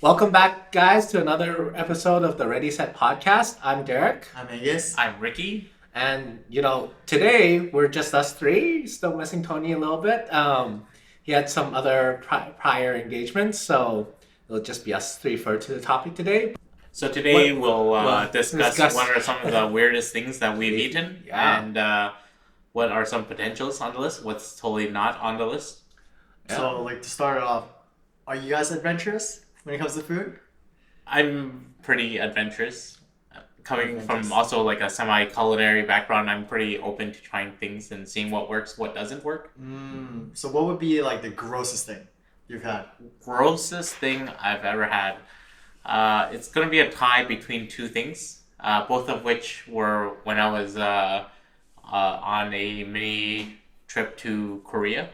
Welcome back, guys, to another episode of the Ready Set podcast. I'm Derek, I'm Angus. I'm Ricky. and today we're just us three. Still missing Tony a little bit. He had some other prior engagements, so it'll just be us three for the topic today. So today we'll discuss what are some of the weirdest things that we've eaten, Yeah. and what are some potentials on the list, what's totally not on the list. Yeah. So, to start off, are you guys adventurous when it comes to food? I'm pretty adventurous. Coming Adventurous. from also like a semi-culinary background, I'm pretty open to trying things and seeing what works, what doesn't work. So, what would be the grossest thing you've had? Grossest thing I've ever had. It's gonna be a tie between two things, both of which were when I was on a mini trip to Korea.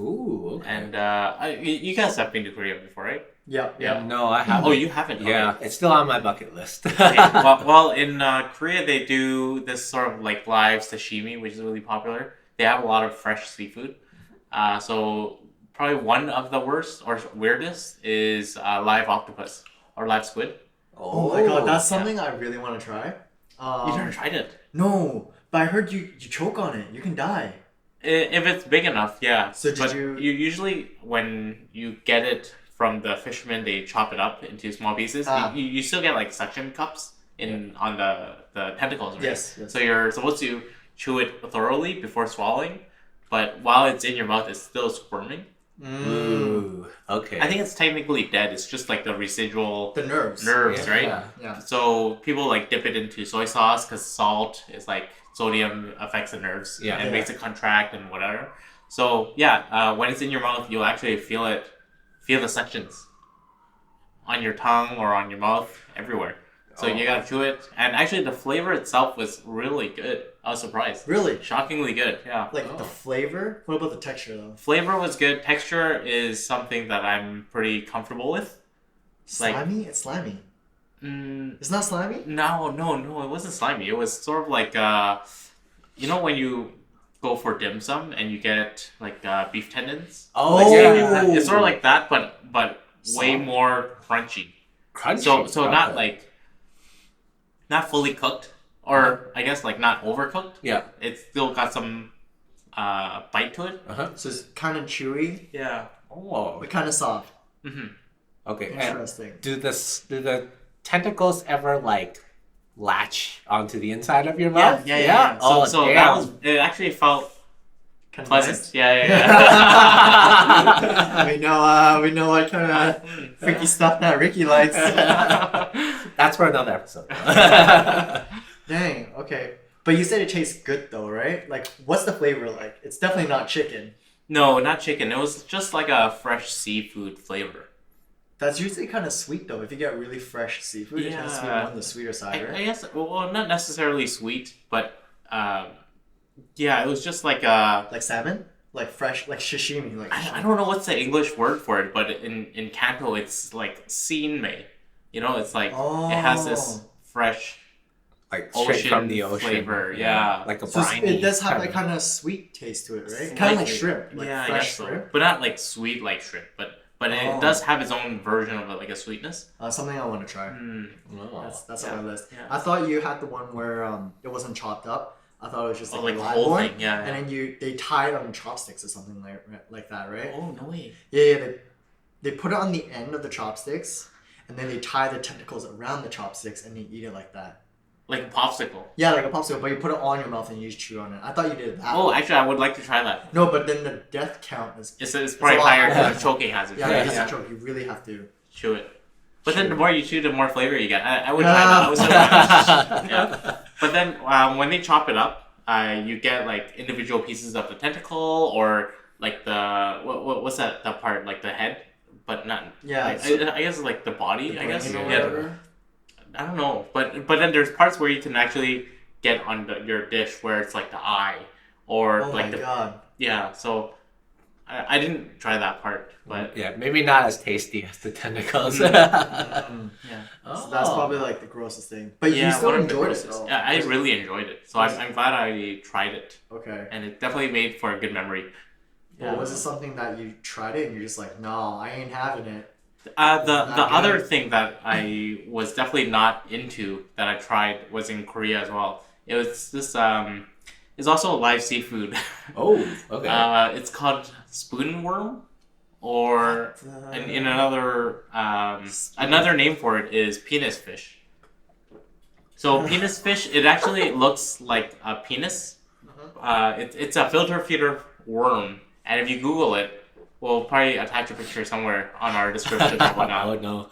Ooh, okay. And you guys have been to Korea before, right? Yeah. No, I haven't. Oh, you haven't? Yeah, Okay. it's still on my bucket list. Okay. Well, in Korea they do this sort of like live sashimi, which is really popular. They have a lot of fresh seafood. So probably one of the worst or weirdest is live octopus or live squid. Oh my god, that's something I really want to try. You never tried it? No, but I heard you choke on it. You can die. If it's big enough, yeah. So did but you- usually when you get it from the fishermen, they chop it up into small pieces. You still get like suction cups on the tentacles, right? Yes. So you're supposed to chew it thoroughly before swallowing, but while it's in your mouth, it's still squirming. Ooh, okay. I think it's technically dead. It's just like the residual The nerves. nerves, Yeah. right? Yeah. So people like dip it into soy sauce because salt is like sodium affects the nerves Yeah. and Yeah. makes it contract and whatever. So yeah, when it's in your mouth, you'll actually feel the sections on your tongue or on your mouth everywhere. So you gotta chew it, and actually the flavor itself was really good. I was surprised. Really? Shockingly good. Yeah. The flavor? What about the texture though? Flavor was good. Texture is something that I'm pretty comfortable with. Like- Slimy? It's slimy. Mm, It's not slimy? No, it wasn't slimy. It was sort of like, when you go for dim sum and you get like beef tendons. Oh, Like, yeah. it's sort of like that, but way Soft. more crunchy. Crunchy. So not like not fully cooked, or I guess like not overcooked. Yeah. It's still got some bite to it. So it's kind of chewy, Yeah. Oh, but kind of soft. Mm-hmm. okay. And Interesting. do the tentacles ever latch onto the inside of your mouth? Yeah. Oh, So damn. it actually felt Kind of pleasant. nice. Yeah. we know what kind of freaky stuff that Ricky likes. That's for another episode. Dang, okay. But you said it tastes good though, right? What's the flavor like? It's definitely not chicken. No, not chicken. It was just like a fresh seafood flavor. That's usually kind of sweet though. If you get really fresh seafood, it tends to be Yeah. on the sweeter side, I right? guess, well, not necessarily sweet, but it was just like Like salmon? Like fresh, like sashimi. I don't know what's the English word for it, but in Kanto it's like seinmei. It's like it has this fresh Like straight from the ocean. flavor. Yeah. Like a So briny. it does have kind that kind of sweet taste to it, right? Slightly. Kind of like shrimp, like I fresh guess so. shrimp. But not like sweet like shrimp, but Oh. it does have its own version of like a sweetness. Something I want to try. Oh. That's Yeah. on my list. Yeah. I thought you had the one where it wasn't chopped up. I thought it was just Oh, like like a the live whole one, thing, yeah. and then they tie it on chopsticks or something like that, right? Oh no way. Yeah. They put it on the end of the chopsticks, and then they tie the tentacles around the chopsticks, and they eat it like that. Like a popsicle. Yeah, like a popsicle, but you put it on your mouth and you just chew on it. I thought you did that. Oh, actually, I would like to try that. No, but then the death count is. It's probably a lot higher higher. because of choking hazard. Yeah, Yeah. it's a choke. You really have to. Chew it. But then Chew the it. more you chew, the more flavor you get. I would try that. I would still yeah. But then when they chop it up, you get like individual pieces of the tentacle or like the what's that part, like the head, but not. Yeah, Like, so- I guess like the body. I guess. brain or Yeah. whatever. I don't know, but then there's parts where you can actually get on your dish where it's like the eye or Oh like my the god. yeah. So I didn't try that part, but Yeah, maybe not as tasty as the tentacles. yeah. So that's probably like the grossest thing. But you Yeah, still one of the enjoyed it grossest. though. Yeah, I really enjoyed it. So I'm glad I tried it, Okay. and it definitely made for a good memory. Well, was it something that you tried it and you're just like, no, I ain't having it? The Not other good. thing that I was definitely not into that I tried was in Korea as well. It was this it's also a live seafood. Oh, okay. It's called spoon worm, or in another another name for it is penis fish. So penis fish, it actually looks like a penis. It's a filter feeder worm, and if you Google it, we'll probably attach a picture somewhere on our description or I whatnot. would know.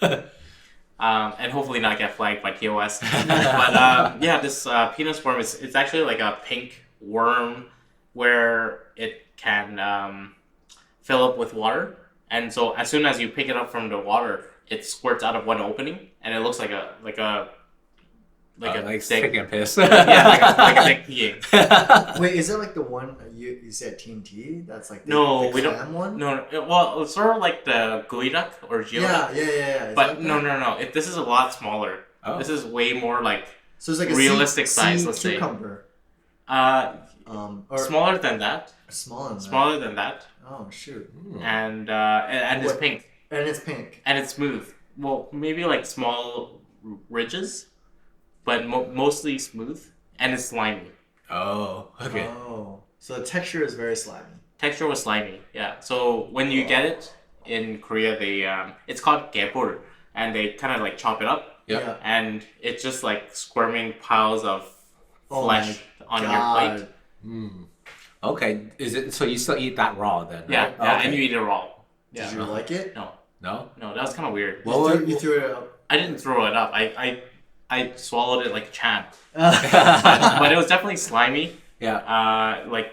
And hopefully not get flagged by TOS. But yeah, this penis worm is it's actually like a pink worm where it can fill up with water, and so as soon as you pick it up from the water, it squirts out of one opening, and it looks like a Like dick. stick and piss. Yeah, like a dick peeing. Wait, is it like the one you said TNT? That's like the, No, the we don't. clam one? No, well, it's sort of like the gooey duck or geoduck. Yeah. Is But that no, that? This is a lot smaller. Oh. This is way more like So it's like a realistic sea, size, sea let's say. cucumber. uh Or smaller than that. smaller than Smaller than that, that. Oh shoot. and it's What? pink And it's pink. and it's smooth. Well, maybe like small ridges, but mostly smooth, and it's slimy. Oh, okay. Oh. So the texture is very slimy. Texture was slimy, yeah. So when you get it in Korea, they it's called gaebul, and they kind of like chop it up, Yeah. and it's just like squirming piles of Oh flesh on your plate. Hmm. Okay. Is it so you still eat that raw then? Yeah, Right? yeah, Okay. and you eat it raw. Yeah. Did you like it? No, No. no, that was kind of weird. Well, what- You threw it up. I didn't throw it up. I swallowed it like a champ, but it was definitely slimy. Yeah. Like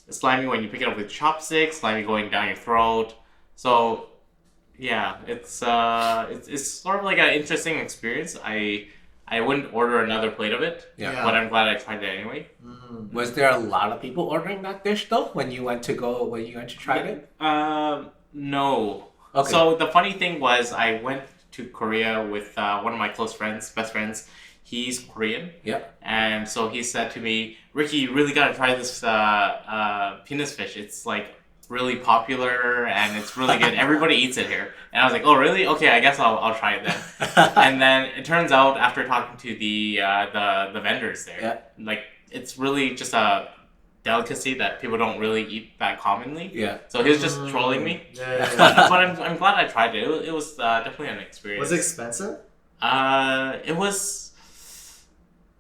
slimy when you pick it up with chopsticks, slimy going down your throat. So yeah, it's sort of like an interesting experience. I wouldn't order another plate of it, Yeah. but I'm glad I tried it anyway. Mm. Was there a lot of people ordering that dish though when you went to try it? No. Okay. So the funny thing was, I went to Korea with one of my close friends, best friends. He's Korean. Yeah. And so he said to me, Ricky, you really gotta try this penis fish. It's like really popular and it's really good. Everybody eats it here. And I was like, oh really? Okay, I guess I'll try it then. And then it turns out after talking to the vendors there, Yeah. like it's really just a delicacy that people don't really eat that commonly. Yeah. So he was just trolling me. Yeah. But I'm glad I tried it. It was definitely an experience. Was it expensive? It was.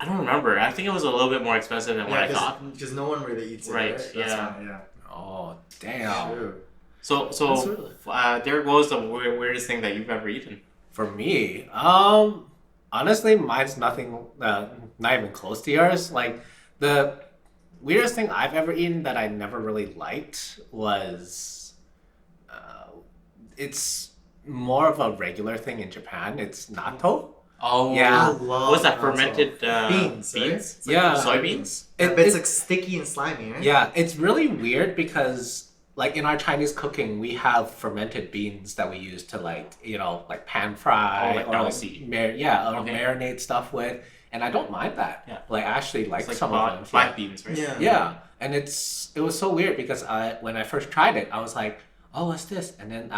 I don't remember. I think it was a little bit more expensive than what I thought. Because no one really eats it. Right, That's yeah. why, yeah. Oh damn. True. So That's really- Derek, what was the weirdest thing that you've ever eaten? For me, honestly, mine's nothing, not even close to yours. Like the weirdest thing I've ever eaten that I never really liked was, it's more of a regular thing in Japan. It's natto. Oh, Yeah. I love What's that natto. fermented Beans, right? beans? It's like Yeah. Soybeans? Yeah, It- but it's it- like sticky and slimy, right? Yeah, it's really weird because like in our Chinese cooking, we have fermented beans that we use to like pan fry Oh, like or dalsi. Okay. marinate stuff with, and I don't mind that. Yeah. Like I actually like It's like some of them. black beans, right? Yeah. Yeah, and it was so weird because when I first tried it, I was like, oh, what's this? And then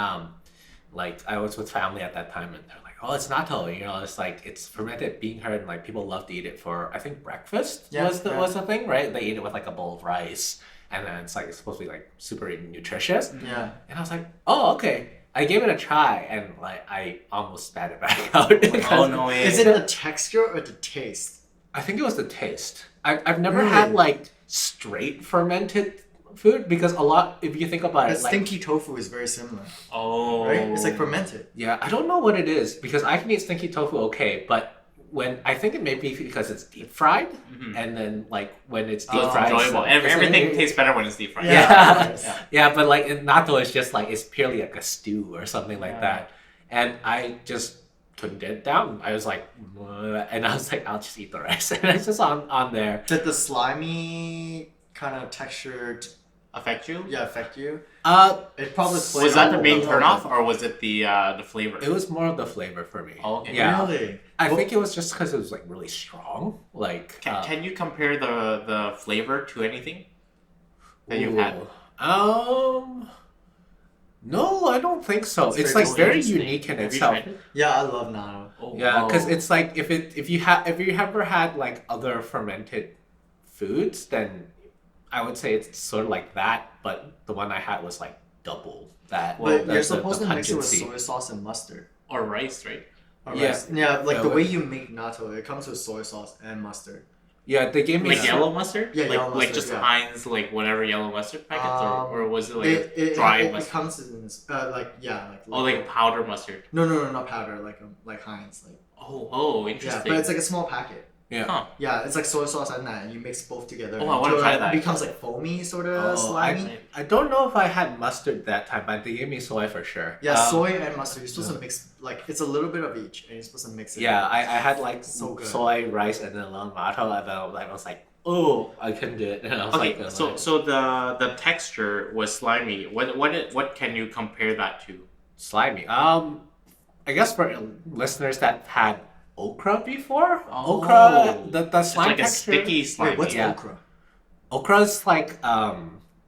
like I was with family at that time, and they're like, oh, it's natto. It's like it's fermented bean curd, and like people love to eat it for I think breakfast Yeah, was the thing, right? They eat it with like a bowl of rice, and then it's supposed to be like super nutritious. Yeah. And I was like, oh, okay. I gave it a try, and like I almost spat it back out. Oh because no way. Is it the texture or the taste? I think it was the taste. I've never Really? had like straight fermented food because a lot, if you think about But it, like, stinky tofu is very similar, Oh. right? It's like fermented. yeah, I don't know what it is because I can eat stinky tofu okay, but when I think it may be because it's deep fried, Mhm. and then like when it's So deep it's fried, enjoyable. it's Everything like- tastes better when it's deep fried. Yeah. Yeah. Yeah, but like in natto, it's just like it's purely like a stew or something like Yeah. that, and I just couldn't get it down. I was like, "Bleh," and I was like, I'll just eat the rest, and it's just on there. Did the slimy kind of texture, Affect you? affect you? Uh, It probably played Was that the a main little turnoff, bit. or was it the flavor? it was more of the flavor for me. Oh, okay. Yeah. Really? I think it was just because it was like really strong. Like, Can you compare the flavor to anything that you've had? ooh, No, I don't think so. It's It's very like very interesting. unique in Have you itself. tried it? Yeah, I love natto. Oh, Yeah, because oh. it's like if you ever had like other fermented foods, then I would say it's sort of like that. But the one I had was like double that. But the, you're supposed the to mix it with pungency. soy sauce and mustard. Or rice, right? Or Yeah. rice. Yeah, like Yeah, the but- way you make natto, it comes with soy sauce and mustard. Yeah, they gave me Like some- yellow mustard? Yeah, like, yellow like mustard, just yeah. Heinz, like whatever yellow mustard packets, or was it like it, dry it mustard? comes in this, like Oh, like powder mustard. no, not powder, like Heinz, like Oh, yeah, interesting. but it's like a small packet. Yeah. Huh. Yeah, it's like soy sauce and that, and you mix both together. Oh, I wanna until try it that. becomes like foamy, sort of slimy. I don't know if I had mustard that time, but they gave me soy for sure. Yeah, Um, soy and mustard. You're supposed to mix like it's a little bit of each, and you're supposed to mix it. Yeah, I had like So good. soy, rice, and then long natto, and then I was like, oh, I couldn't do it. And I was Okay, like, so the texture was slimy. What can you compare that to? slimy. I guess for listeners that had okra before, Oh. okra, the It's slime like a texture. sticky slime. Wait, what's Yeah. okra? Okra's like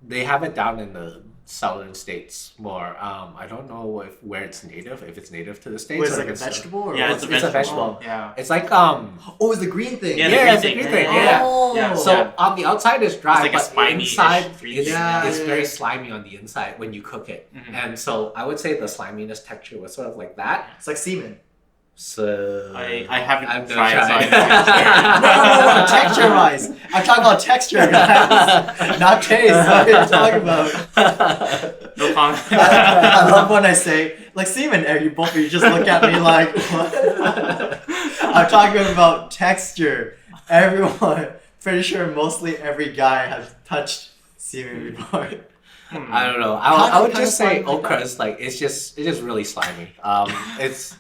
they have it down in the southern states more. I don't know where it's native, if it's native to the states. Wait, it's or like if a vegetable? Or Yeah, what's it's a it? vegetable. vegetable. Yeah. It's like Oh, it's the green thing. Yeah, the yeah, green it's a thing. green thing. Yeah. Yeah. Oh. Yeah. So on the outside it's dry, It's like a but slimy-ish inside green it's, thing. Yeah, it's yeah, very yeah. slimy on the inside when you cook it. Mhm. And so I would say the sliminess texture was sort of like that. It's like semen. So I haven't I'm gonna tried, so try. I can't No, texture wise. I'm talking about texture, guys. Not taste. That's what I'm talking about. No comment. I love when I say like semen. You both of you just look at me like what? I'm talking about texture. Everyone, pretty sure mostly every guy has touched semen before. I don't know. Kinda- I would kinda just say slimy like okra that. is like it's just really slimy. It's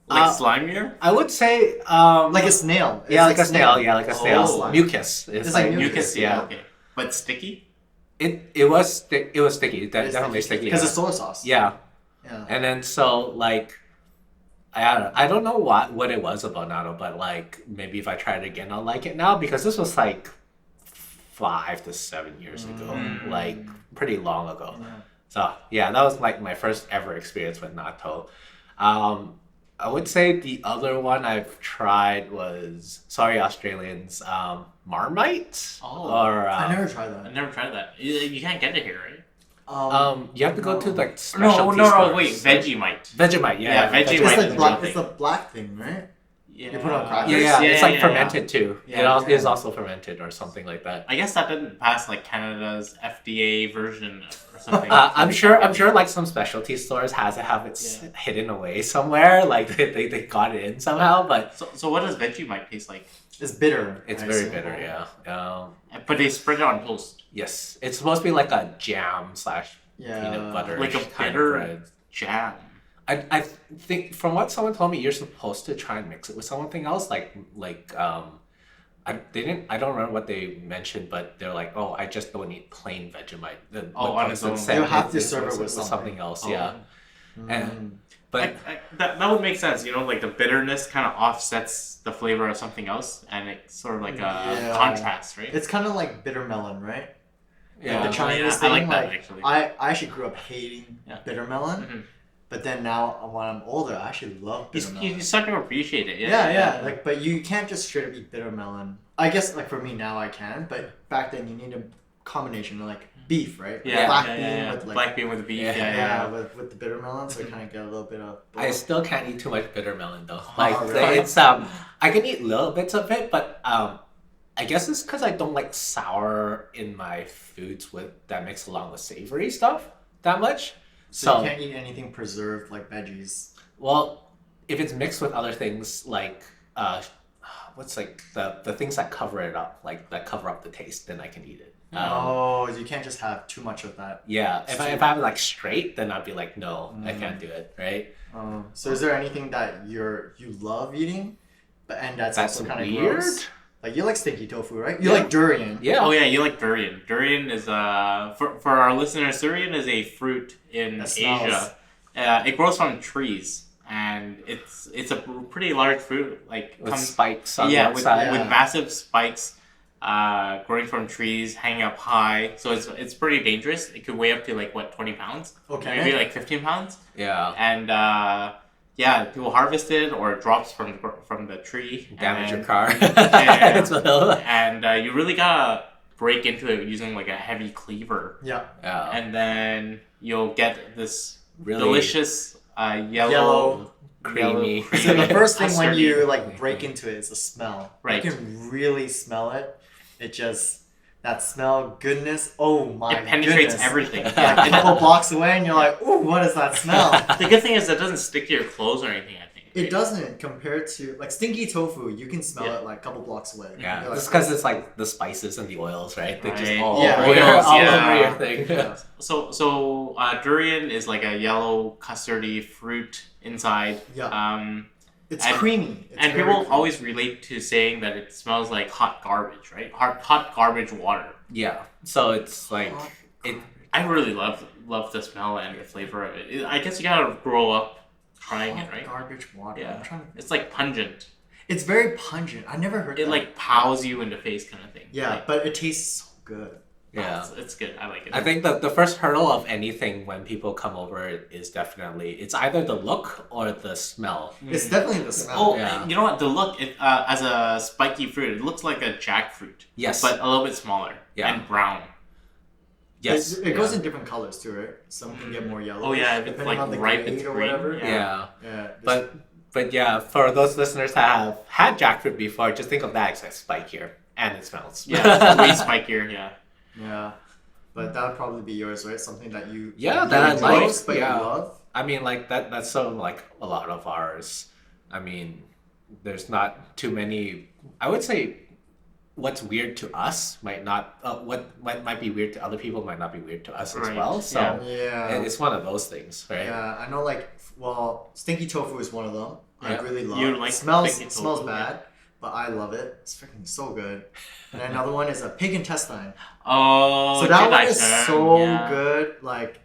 Like slimier? I would say Like a snail. It's yeah, like a snail. Yeah, like a Oh. snail. Slime. Mucus. It's like mucus, Mucus, yeah. Okay. But sticky? It was sticky. Definitely sticky. Because Yeah. it's soy sauce. Yeah. Yeah. And then so like I don't know what it was about natto, but like maybe if I try it again I'll like it now because this was like 5 to 7 years ago. Mm. Like pretty long ago. Yeah. So yeah, that was like my first ever experience with natto. I would say the other one I've tried was sorry Australians, Marmite. Oh. Or I never tried I've that. never tried that. You can't get it here, right? you have to go to no. like No, specialty no, stores. wait. Vegemite. Vegemite, Yeah, Vegemite. It's is like a black. real It's thing. a black thing, right? Yeah. You put on crackers? Yeah, Yeah, it's like yeah, fermented too. Yeah, It also, yeah. is also fermented or something like that. I guess that didn't pass like Canada's FDA version or something. I'm sure like some specialty stores have it Yeah. hidden away somewhere. Like they got it in somehow, but So what does Vegemite taste like? It's bitter. it's I very assume. bitter. Yeah. But they spread it on toast. Yes, it's supposed to be like a jam slash Yeah. peanut butter, Like a kind bitter- of bread. Jam. I think from what someone told me, you're supposed to try and mix it with something else, I don't remember what they mentioned, but they're like, oh, I just don't eat plain Vegemite. On its own. You have to serve it with something something. else. Oh. Yeah, Mm. and but That would make sense, you know, like the bitterness kind of offsets the flavor of something else, and it's sort of like a Yeah. contrast, right? It's kind of like bitter melon, right? yeah, The Chinese I thing. like that actually. I actually grew up hating Yeah. bitter melon, Mhm. but then now when I'm older, I actually love bitter melon. You start to appreciate it. Yeah. Like, but you can't just straight up eat bitter melon. I guess, like for me now, I can, but back then you need a combination of like beef, right? Yeah, Black yeah, bean yeah, yeah. with like Black bean with beef. Yeah. Yeah, with the bitter melon, so you kind of get a little bit of. I still can't eat too much bitter melon though. Oh, Like really? it's I can eat little bits of it, but I guess it's because I don't like sour in my foods that mix along with savory stuff that much. So you can't eat anything preserved like veggies. Well, if it's mixed with other things like what's like the things that cover it up, like that cover up the taste, then I can eat it. Oh, you can't just have too much of that. Yeah, if I have it like straight, then I'd be like, no, I can't do it, right? So is there anything that you love eating, but and that's That's also kind of weird. gross? Like you like stinky tofu, right? You Yeah. like durian. Yeah. Oh yeah, you like durian. Durian is for our listeners, durian is a fruit in That smells. Asia. It grows from trees, and it's a pretty large fruit. Like With spikes on yeah, the outside. with massive spikes. growing from trees, hanging up high. So it's pretty dangerous. It could weigh up to like 20 pounds. Okay. Maybe like 15 pounds. Yeah. And yeah, people harvest it or it drops from the tree. Damage your and, car. Yeah. As well. And you really gotta break into it using like a heavy cleaver. Yeah. Yeah. And then you'll get this Really delicious Yellow, creamy. So the first thing when Custardy. you like break into it is the smell. Right. You can really smell it. It just that smell, goodness. Oh my It penetrates goodness. everything. Like a couple blocks away, and you're like, "Ooh, what is that smell?" The good thing is it doesn't stick to your clothes or anything, I think. It doesn't compared to like stinky tofu. You can smell Yeah. it like a couple blocks away. Yeah, You're like, just because it's like the spices and the oils, right? They just Right. all Yeah. over, Oils, all yeah. over your thing. Yeah. So durian is like a yellow custardy fruit inside. Yeah. It's and- creamy. It's And very people creamy. always relate to saying that it smells like hot garbage, right? Hot garbage water. Yeah, so it's like Hot it. I really love the smell and the flavor of it. I guess you gotta grow up trying Hot it, right? Garbage water. Yeah. I'm trying to... It's like pungent. It's very pungent. I never heard It that. like pows you in the face kind of thing. Yeah, Like, but it tastes so good. Yeah, it's good. I like it. I think that the first hurdle of anything when people come over is definitely it's either the look or the smell. It's definitely the smell. Oh, Yeah. you know what? The look, as a spiky fruit, it looks like a jackfruit, Yes, but a little bit smaller Yeah. and brown. yes, It goes yeah. in different colors too, right? Some can get more yellow. Oh yeah, if it's depending like on the ripe, grade it's or green. whatever. Yeah. Yeah. But yeah, for those listeners that have had jackfruit before, just think of that as like spikier and it smells. Yeah, it's way spikier. Yeah. Yeah. But that would probably be yours, right? Something that you Yeah, you that I enjoy, like, but yeah. you love. I mean, like that's so like a lot of ours. I mean, there's not too many. I would say, what's weird to us might not. What might be weird to other people might not be weird to us as Right, well. So Yeah. it's one of those things, right? Yeah, I know. Like, well, stinky tofu is one of them. I Yeah. really love. You it like smells stinky smells tofu, bad, but I love it. It's freaking so good. And another one is a pig intestine. Oh, So that one Jedi is turn, so yeah. good. Like,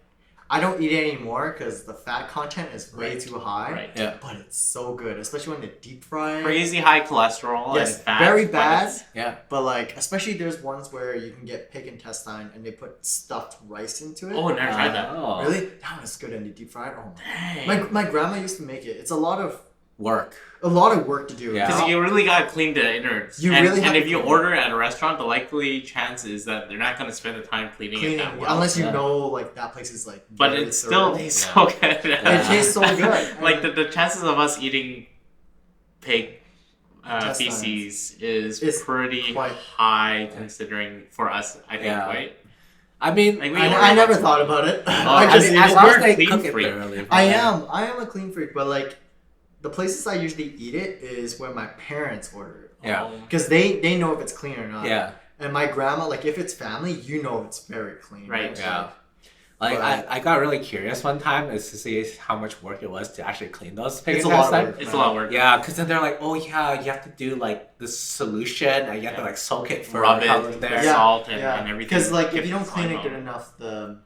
I don't eat it anymore because the fat content is way Right. too high. Right. Yeah. But it's so good, especially when they deep fry it. Crazy high cholesterol Yes, and fat. very but bad. it's- Yeah. But like, especially there's ones where you can get pig intestine and they put stuffed rice into it. Oh, never tried that. Oh, Really? That one is good and they deep fry it. Oh Dang. my grandma used to make it. It's a lot of work. work to do. Yeah. Because you really gotta clean the innards. You and, really have and if to you clean it. order at a restaurant, the likely chance is that they're not gonna spend the time cleaning it that well. unless you Yeah. know like that place is like. But very it still thorough. tastes Yeah. so good. It tastes so good. Like the chances of us eating pig Intestines. feces is It's pretty quite- high considering for us, I think, Yeah. right? I mean, Like, we I, order I never lots of- thought about it. I I just mean, eat as it. long as You're a they clean cook it freak. thoroughly. I am a clean freak, but like the places I usually eat it is where my parents order it. Yeah. Because they know if it's clean or not. Yeah. And my grandma, like if it's family, you know it's very clean. Right. Yeah. Like I got really curious one time is to see how much work it was to actually clean those pig It's a lot of intestine. work. It's a lot of work. Yeah, because then they're like, oh yeah, you have to do like this solution and you have to like soak it for Rub how it long with there. Yeah. salt and Yeah. everything. Because like if Get you don't the clean slime it good out. enough, the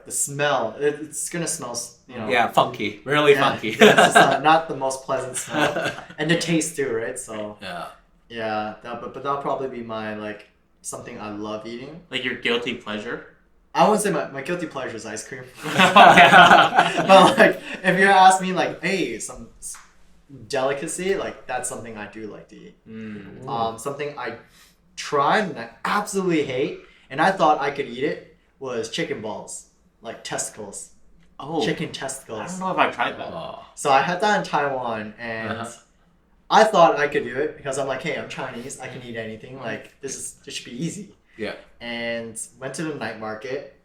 smell, it's gonna smell. You know. Yeah, funky, really Yeah, funky. yeah, it's just not the most pleasant smell, and the taste too, right? So Yeah. yeah, but that'll probably be my like something I love eating. Like your guilty pleasure. I wouldn't say my guilty pleasure is ice cream. Yeah. But like, if you ask me, like, hey, some delicacy, like that's something I do like to eat. Mm. Something I tried and I absolutely hate, and I thought I could eat it was chicken balls, like testicles, Oh, chicken I testicles. don't know if I've tried that. Oh. So I had that in Taiwan, and Uh-huh. I thought I could do it because I'm like, hey, I'm Chinese, I can eat anything. Like this should be easy. Yeah. And went to the night market.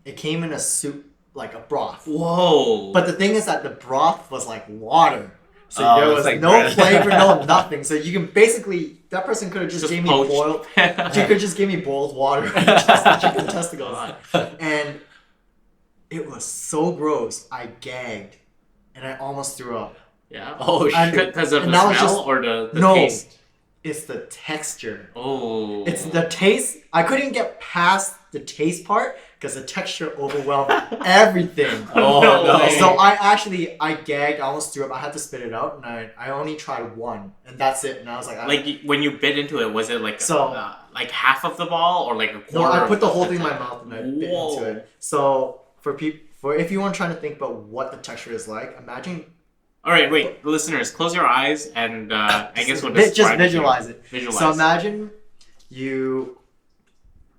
It came in a soup, like a broth. Whoa. But the thing is that the broth was like water. So Oh, there it's was like no bread. flavor, no nothing. So you can basically, that person could have just gave me poached. boiled, she could just give me boiled water, just chicken testicles. And it was so gross, I gagged. And I almost threw up. Yeah. Oh And- shit. Because of and the that was smell just- or the No. taste? It's the texture. Oh. It's the taste. I couldn't get past the taste part because the texture overwhelmed everything. Oh, no. So I gagged, I almost threw up. I had to spit it out, and I only tried one, and that's it. And I was like, Like when you bit into it, was it like like half of the ball or like a quarter? no, I put of the whole thing in my mouth and I bit Whoa. into it. So for if you want trying to think about what the texture is like, imagine. All right, wait, listeners, close your eyes and I guess we'll just describe visualize it. Visualize. So imagine you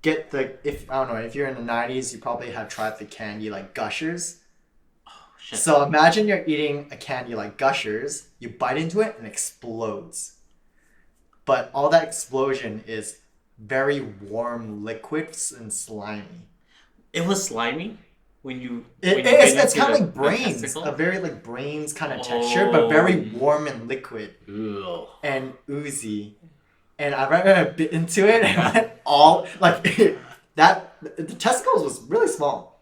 get I don't know, if you're in the 90s, you probably have tried the candy like Gushers. Shit. So imagine you're eating a candy like Gushers, you bite into it and it explodes. But all that explosion is very warm liquids and slimy. It was slimy when you. It's kind of like brains, a very like brains kind of texture, but very warm and liquid. Ew. And oozy. And I remember I bit into it and it went all like that. The testicles was really small.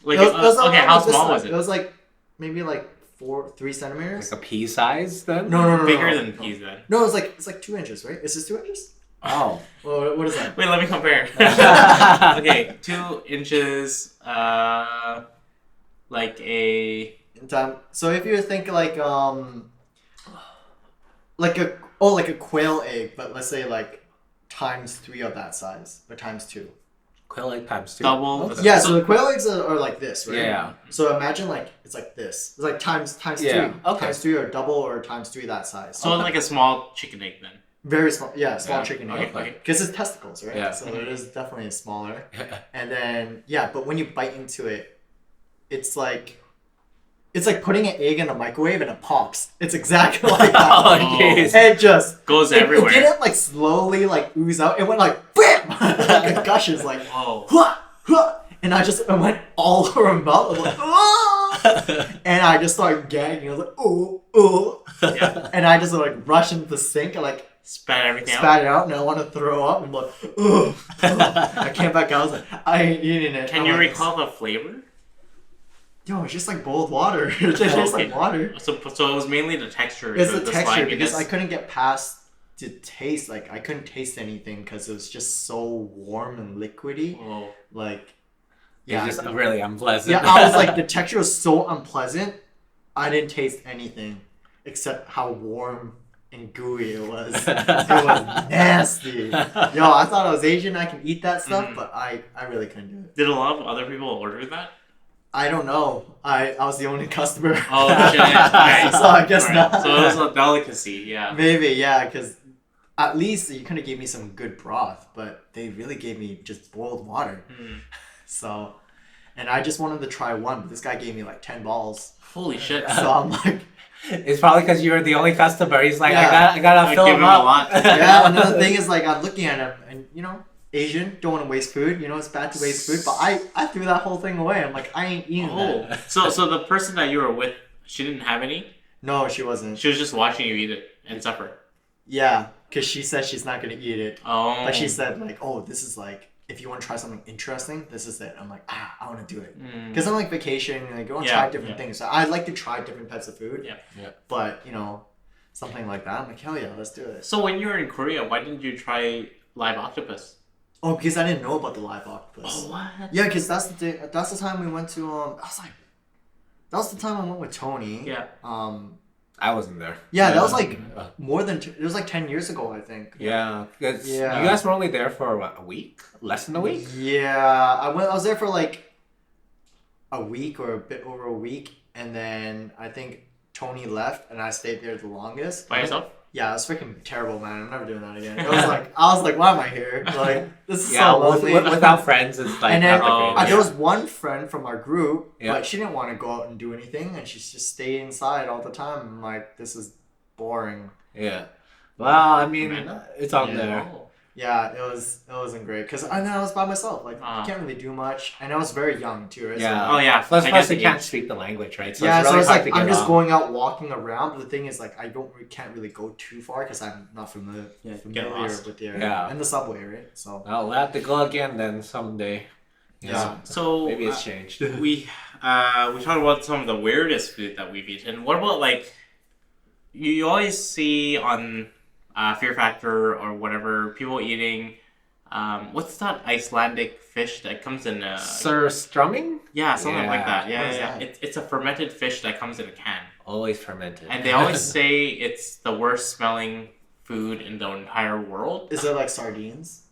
Like, It was okay, how small size. was it? It was like maybe like 3 centimeters. Like a pea size then? No. Bigger than peas then. No, it's like 2 inches, right? Is this 2 inches? Oh. Well, what is that? Wait, let me compare. Okay, 2 inches, like a. So if you think like a quail egg, but let's say like times 3 of that size, or times 2. Quail egg times 2. Double. Yeah, so the quail eggs are like this, right? Yeah. So imagine like it's like this. It's like times Yeah, 3. okay. Times 3 or double or times 3 that size. So like a small chicken egg then. Very small. Yeah, small Yeah, chicken okay, egg. okay. Because it's testicles, right? Yeah. So it is definitely smaller. And then but when you bite into it, it's like putting an egg in a microwave and it pops. It's exactly like that. Oh, jeez. It just Goes everywhere. It didn't like slowly like ooze out. It went like bam, like a gushes like Whoa. hua, hua. And it went all over my mouth. I was like, "Ah!" And I just started gagging. I was like, ooh, ooh. Yeah. And I just like rushed into the sink and like Spat everything out. spat it out, and I want to throw up. And I'm like, ooh. I came back out. I was like, I ain't eating it. Can I'm you like, recall the flavor? Yo, it's just like boiled water. It just tastes like water. So it was mainly the texture. It's the texture sliminess. because I couldn't get past the taste. Like I couldn't taste anything because it was just so warm and liquidy. Whoa. Like, Yeah, just really unpleasant. Yeah, I was like, the texture was so unpleasant. I didn't taste anything except how warm and gooey it was. It was nasty. Yo, I thought I was Asian. I can eat that stuff, but I really couldn't do it. Did a lot of other people order that? I don't know. I was the only customer. Oh shit! Right. So I guess Alright, not. So it was a delicacy, yeah. Maybe, yeah, because at least you could have gave me some good broth, but they really gave me just boiled water. Hmm. So, and I just wanted to try one, but this guy gave me like 10 balls. Holy shit! So I'm like, It's probably because you were the only customer. He's like, Yeah. I gotta I fill give him him up. a lot. yeah, another thing is like, I'm looking at him and, you know, Asian, don't want to waste food. You know, it's bad to waste food, but I threw that whole thing away. I'm like, I ain't eating Oh, that. so the person that you were with, she didn't have any. No, she wasn't. She was just watching you eat it and suffer. Yeah, because she said she's not going to eat it. Oh. But she said like, oh, this is like, if you want to try something interesting, this is it. I'm like, I want to do it. Mm. Because I'm like vacation, like, I want to Yeah, try different yeah. things. So I like to try different types of food. Yeah. Yeah. But, you know, something like that, I'm like, hell yeah, let's do it. So when you were in Korea, why didn't you try live octopus? Oh, because I didn't know about the live octopus. Oh, what? Yeah, because that's the time we went to, that was the time I went with Tony. Yeah. I wasn't there. Yeah, that was like Uh, more than, it was like 10 years ago, I think. Yeah, because Yeah. you guys were only there for what, a week? Less than a week? Yeah, I was there for like a week or a bit over a week, and then I think Tony left, and I stayed there the longest. By yourself? Yeah, it was freaking terrible, man. I'm never doing that again. It was like, I was like, why am I here? Like, this is Yeah, so lonely. without friends, it's like And then not the Oh, greatest. there was one friend from our group, Yeah. but she didn't want to go out and do anything, and she just stayed inside all the time. I'm like, this is boring. Yeah. Well, I mean, Amanda? it's on Yeah. there. Oh. Yeah, it wasn't great because I was by myself. Like, Ah. you can't really do much, and I was very young too, right? Yeah. Oh yeah. Plus, I plus guess you the can't age. speak the language, right? So Yeah, it's really so it's hard like to I'm get just on. going out walking around. But the thing is, like, can't really go too far because I'm not familiar lost. with the area Yeah. and the subway, right? So Well, we'll have to go again then someday. Yeah. So maybe it's changed. we talked about some of the weirdest food that we've eaten. What about like you always see on Fear Factor or whatever people eating What's that Icelandic fish that comes in a... Surströmming? Yeah, something like that. What Yeah, is yeah. that? It's a fermented fish that comes in a can. Always fermented. And they always say it's the worst smelling food in the entire world. Is it like sardines?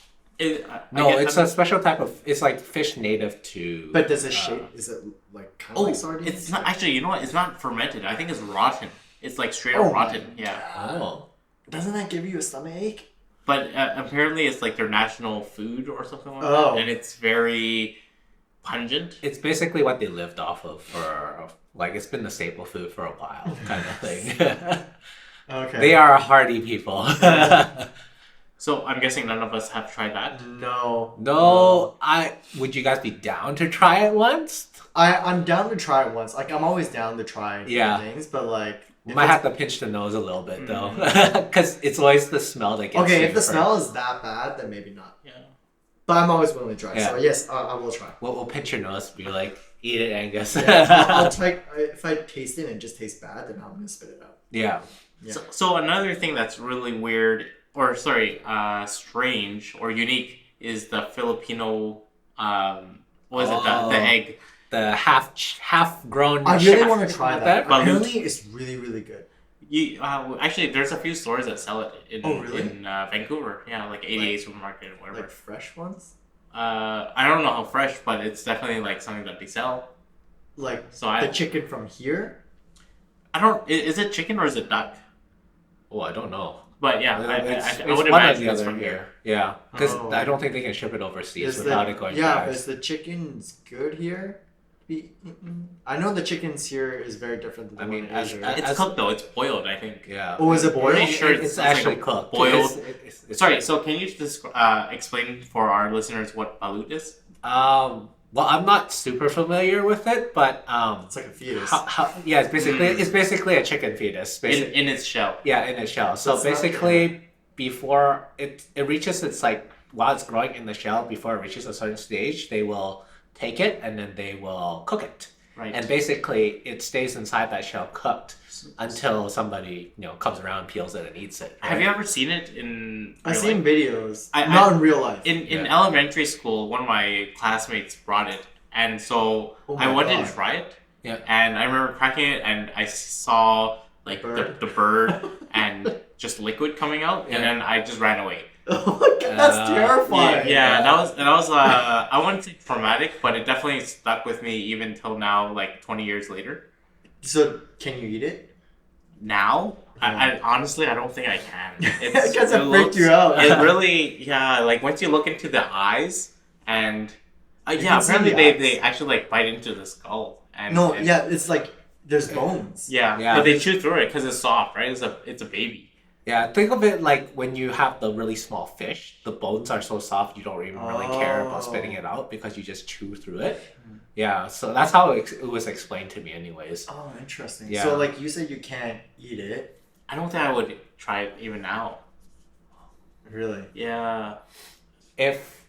No, it's a special type of. It's like fish native to. But does it shape? Is it like kind of like sardines? It's not actually. You know what? It's not fermented. I think it's rotten. It's like straight up rotten. Yeah. Oh. Doesn't that give you a stomachache? But apparently, it's like their national food or something like Oh. that, and it's very pungent. It's basically what they lived off of for. Like it's been the staple food for a while, kind of thing. Okay. They are hardy people. So I'm guessing none of us have tried that. No. No, would you guys be down to try it once? I'm down to try it once. Like I'm always down to try new things, but like You might have to pinch the nose a little bit though, because it's always the smell that gets. okay, you if the first. smell is that bad, then maybe not. Yeah. But I'm always willing to try. Yeah. So yes, I will try. We'll pinch your nose, be like, eat it, Angus. I'll try. If I taste it and it just tastes bad, then I'm gonna spit it out. Yeah. Yeah. So another thing that's really weird, or strange or unique is the Filipino. What is it? The egg. The half grown. I really want to try that. Balut. Apparently, it's really really good. You actually, there's a few stores that sell it in really? in Vancouver. Yeah, like 88 supermarket or whatever. Like fresh ones. I don't know how fresh, but it's definitely like something that they sell. Like So I the chicken from here. I don't. Is it chicken or is it duck? Oh, I don't know. But yeah, I It's would one or imagine the it's other from here. Yeah, because Oh. I don't think they can ship it overseas Is without the, it going yeah, bad. is the chicken's good here? I know the chickens here is very different than the I one mean, in as- Asia. as- It's cooked though. It's boiled, I think. Yeah. Oh, is it boiled? Pretty sure It's it's like actually a cooked. boiled- It's- Sorry. So can you just explain for our listeners what balut is? Well, I'm not super familiar with it, but It's like a fetus. yeah, it's basically a chicken fetus. In its shell. Yeah, in its shell. So That's not- basically, before it reaches its like while it's growing in the shell, before it reaches a certain stage, they will take it and then they will cook it. Right. And basically, it stays inside that shell cooked until somebody comes around, peels it, and eats it. Have you ever seen it in? I've real seen life? videos, I- not in real life. In Yeah. elementary school, one of my classmates brought it, and so Oh I my wanted God. to try it. Yeah. And I remember cracking it, and I saw like Bird. the bird and just liquid coming out, Yeah. and then I just ran away. Oh my god, that's terrifying. Yeah, that was I wouldn't say traumatic, but it definitely stuck with me even till now, like 20 years later. So can you eat it? Now, Yeah. I honestly I don't think I can. Because it freaked you out. It really, yeah. Like once you look into the eyes, and You yeah, can see apparently the eyes. they actually like bite into the skull. And No, and- yeah, it's like there's bones. yeah, Yeah. but they chew through it because it's soft, right? It's a baby. Yeah, think of it like when you have the really small fish, the bones are so soft you don't even really care about spitting it out because you just chew through it. Yeah, so that's how it was explained to me anyways. Oh, interesting. Yeah. So like you said, you can't eat it. I don't think I would try it even now. Really? Yeah. If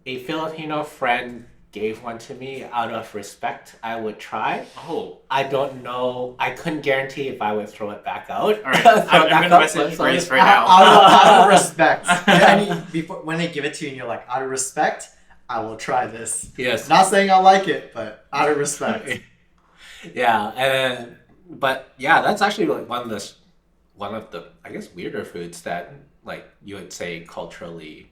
a Filipino friend gave one to me out of respect, I would try. Oh. I don't know. I couldn't guarantee if I would throw it back out. All right. Throw I'm it back gonna out, message so Grace it's- right now. Out of respect. I mean, before when they give it to you, and you're like, out of respect, I will try this. Yes. Not saying I like it, but out of respect. Yeah, and but yeah, that's actually like one of the I guess weirder foods that like you would say culturally,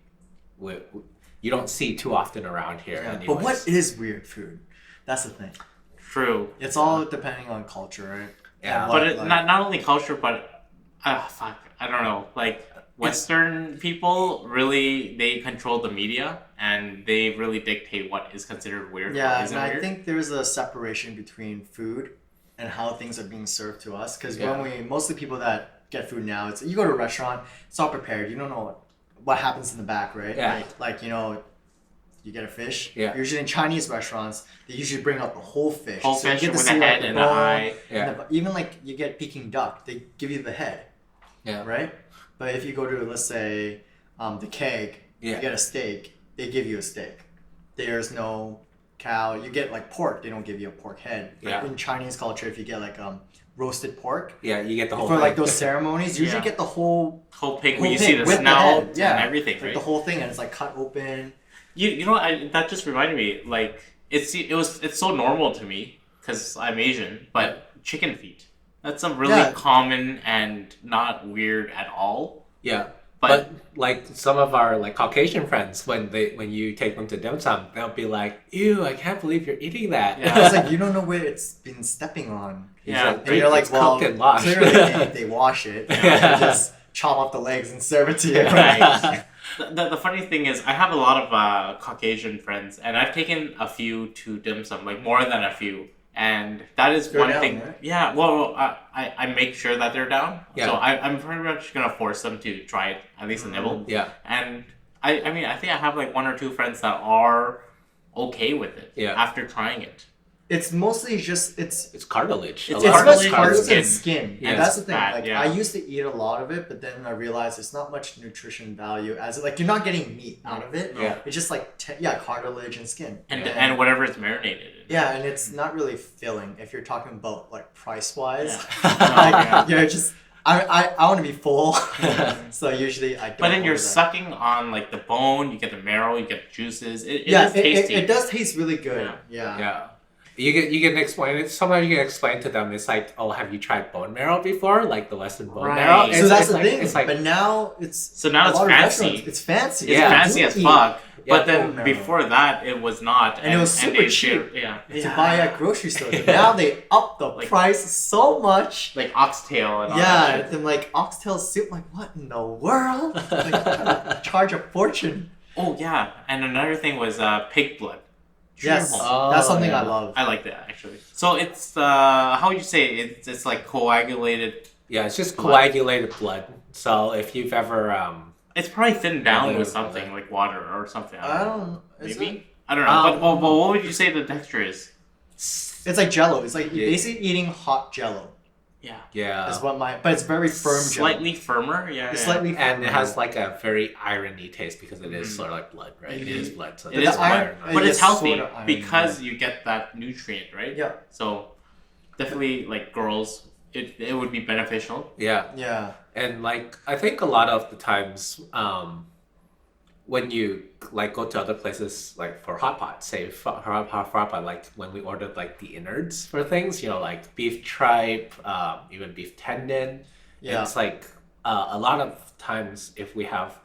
you don't see too often around here. Yeah, anyways. but what is weird food? That's the thing. True. It's all depending on culture, right? Yeah. And But what, it, like- not only culture, but fuck, I don't know. Like Western people really they control the media and they really dictate what is considered weird. Yeah, or isn't and I weird. think there's a separation between food and how things are being served to us. Because Yeah. mostly people that get food now, it's you go to a restaurant, it's all prepared. You don't know what happens in the back, right? Yeah. Like you get a fish. Yeah. Usually in Chinese restaurants, they usually bring out the whole fish. Whole So you fish get to with see, the like, head and the bone eye. Yeah. even like you get Peking duck, they give you the head, Yeah. right? But if you go to let's say the keg, Yeah. you get a steak, they give you a steak. There's no cow. You get like pork, they don't give you a pork head. But Yeah. in Chinese culture, if you get like roasted pork. Yeah, you get the whole For thing. like those ceremonies, you usually Yeah. get the whole Whole pig whole where you see pig the with the snout head, yeah. and everything, like right? the whole thing, and it's like cut open. You know what? That just reminded me. Like it's so normal to me because I'm Asian, but chicken feet. That's a really Yeah. common and not weird at all. Yeah. But, But like some of our like Caucasian friends, when you take them to dim sum, they'll be like, "Ew, I can't believe you're eating that." Yeah. It's like you don't know where it's been stepping on. Yeah. And you're like, It's well, cooked and washed. clearly they wash it. You know, Yeah. they just chop off the legs and serve it to you. Right. The funny thing is, I have a lot of Caucasian friends, and I've taken a few to dim sum, like more than a few. And that is They're one down, thing. right? Yeah, well, I make sure that they're down. Yeah. So I'm pretty much going to force them to try it, at least a nibble. Yeah. And I mean, I think I have like one or two friends that are okay with it Yeah. after trying it. It's mostly just It's cartilage. It's A lot of much cartilage, cartilage skin. and skin. Yeah, And that's it's the thing. fat, Like yeah. I used to eat a lot of it, but then I realized it's not much nutrition value as like you're not getting meat out of it. Yeah. It's just like cartilage and skin. And whatever it's marinated in. Yeah, and it's not really filling if you're talking about like price wise. Yeah. Like, you're just I want to be full, so usually I don't. But then you're order that. sucking on like the bone, you get the marrow, you get juices. It Yeah, is tasty. it does taste really good. Yeah. Yeah. Yeah. You can explain it. Sometimes you can explain to them. It's like, oh, have you tried bone marrow before? Like the Western bone Right. marrow. So So It's- that's it's the like, thing. It's like, but now it's So now a it's lot of fancy. restaurants, it's fancy. Yeah. It's They fancy do as eat fuck. Yeah, But then bone marrow. before that, it was not. And it was super they cheap Yeah. to buy at grocery stores. And now they up the Like- price so much. Like oxtail and all Yeah, that shit. then like oxtail soup. Like what in the world? Like, charge a fortune. Oh, yeah. And another thing was pig blood. Yes, Shrimp. Oh, that's something I yeah. love. I like that, actually. So it's, how would you say it? It's like coagulated. yeah, it's just Blood. coagulated blood. So if you've ever It's probably thinned down Yeah, with yeah. something, like water or something. I don't. Is Maybe? it? I don't know. But what would you say the texture is? It's like Jello. It's like you're Yeah. basically eating hot Jello. Yeah. yeah, Is what but it's very firm Jello. Slightly firmer? Yeah. It's yeah. slightly and it firmer. has like a very irony taste because it is sort of like blood, right? It is blood, so It that's is why iron- iron- But It it's is healthy sorta iron, because you get that nutrient, right? Yeah. So definitely, like girls, it would be beneficial. yeah. Yeah. And like I think a lot of the times, when you like go to other places like for hot pot, say hot pot, like when we ordered like the innards for things, like beef tripe, even beef tendon. Yeah. It's like a lot of times if we have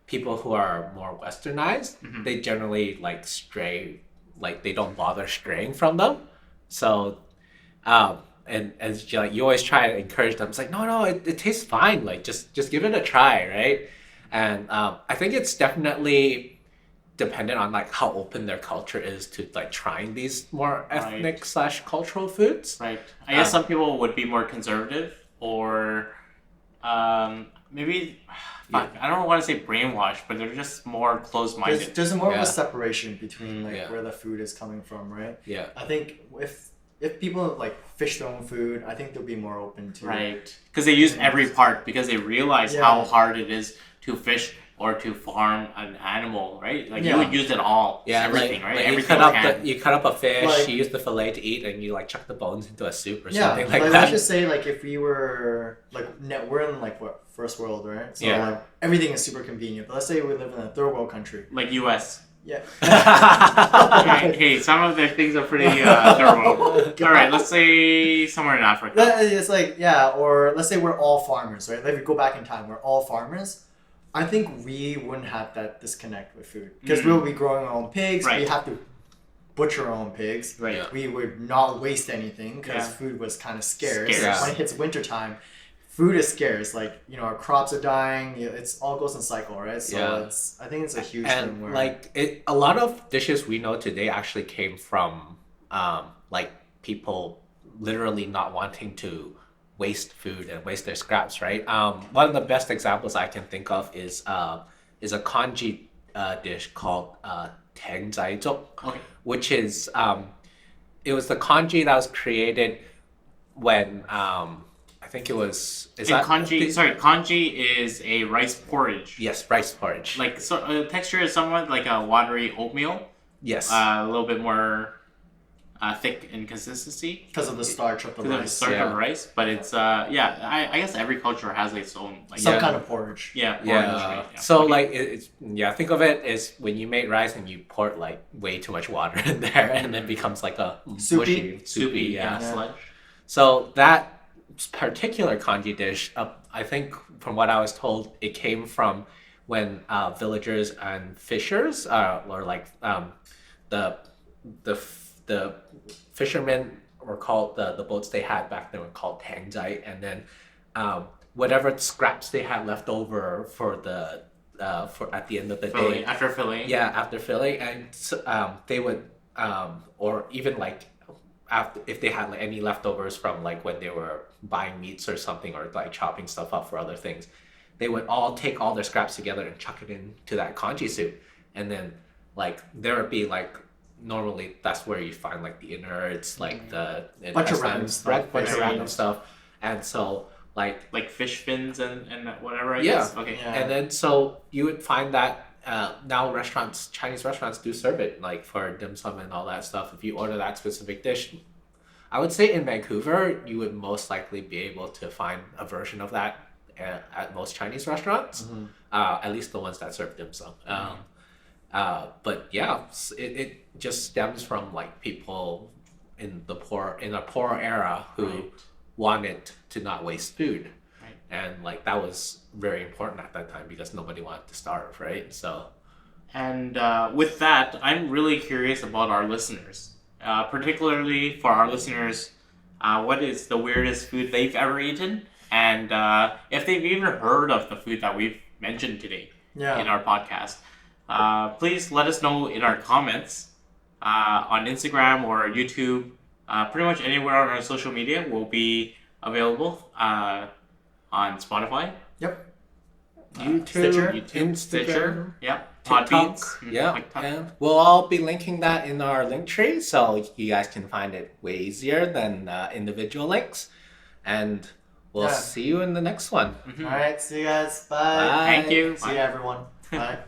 people who are more westernized, they generally like stray, like they don't bother straying from them. So and as you always try to encourage them, it's like no, it tastes fine, like just give it a try, right? And I think it's definitely dependent on like how open their culture is to like trying these more ethnic / cultural foods. Right. I guess some people would be more conservative or maybe fuck, I don't want to say brainwashed, but they're just more closed-minded. There's more of Yeah. a separation between like Yeah. where the food is coming from, right? Yeah. I think if people like fish their own food, I think they'll be more open to Right. Because they use every part because they realize Yeah. how hard it is to fish or to farm an animal, right? Like Yeah. you would use it all. Yeah, everything, like, right? like Every you cut single up can. you cut up a fish, Like- you use the fillet to eat, and you like chuck the bones into a soup or Yeah, something like let's that. just say like if we were like we're in like what first world, right? So Yeah. like everything is super convenient. But let's say we live in a third world country. Like US. Yeah. Hey, some of their things are pretty thorough. All right, let's say somewhere in Africa. It's like or let's say we're all farmers, right? Like we go back in time, we're all farmers. I think we wouldn't have that disconnect with food because we'll be growing our own pigs. We Right. have to butcher our own pigs. Right. Yeah. We would not waste anything because Yeah. food was kind of scarce. Scarce. When it hits wintertime, food is scarce. Like our crops are dying. It's all goes in cycle, right? So Yeah. I think it's a huge thing. And Where, like a lot of dishes we know today actually came from like people literally not wanting to waste food and waste their scraps, right? One of the best examples I can think of is a kanji dish called tengzaizok, Okay. which is it was the kanji that was created when I think it was Kanji is a rice porridge. yes, rice porridge. Like texture is somewhat like a watery oatmeal. yes. A little bit more thick in consistency Because of the starch of the because of the rice. starch Yeah. of the rice. But it's I guess every culture has its own like Some Yeah. kind of porridge. porridge, Yeah. right? So Okay. like it's think of it as when you make rice and you pour like way too much water in there and it becomes like a Soupy? soupy, yeah. Yeah. sludge. So that particular kanji dish, I think from what I was told, it came from when villagers and fishers, or like the the fishermen were called the boats they had back then were called tangjai, and then whatever scraps they had left over for the for at the end of the Filling, day, after filling. yeah, after filling, and they would or even like after if they had like any leftovers from like when they were buying meats or something or like chopping stuff up for other things, they would all take all their scraps together and chuck it into that kanji soup, and then like there would be like normally that's where you find like the innards, like the Bunch of intestines, random stuff, bunch of basically. random stuff, and so Like fish fins and whatever. I Yeah. guess. Okay. Yeah. and then so you would find that now Chinese restaurants do serve it like for dim sum and all that stuff. If you order that specific dish, I would say in Vancouver you would most likely be able to find a version of that at most Chinese restaurants, Mhm. at least the ones that serve dim sum. But yeah, it just stems from like people in a poor era who Right. wanted to not waste food. Right. And like that was very important at that time because nobody wanted to starve, right? So And with that, I'm really curious about our listeners, particularly for our listeners. What is the weirdest food they've ever eaten, and if they've even heard of the food that we've mentioned today Yeah. in our podcast? Please let us know in our comments on Instagram or YouTube. Pretty much anywhere on our social media will be available on Spotify, Yep. YouTube, Stitcher? Instagram, Stitcher, yeah, TikTok, Podbeans, yeah, TikTok. and we'll all be linking that in our link tree, so you guys can find it way easier than individual links. And we'll Yeah. see you in the next one. Mhm. All right. See you guys. Bye. Bye. Thank you. See you, everyone. Bye.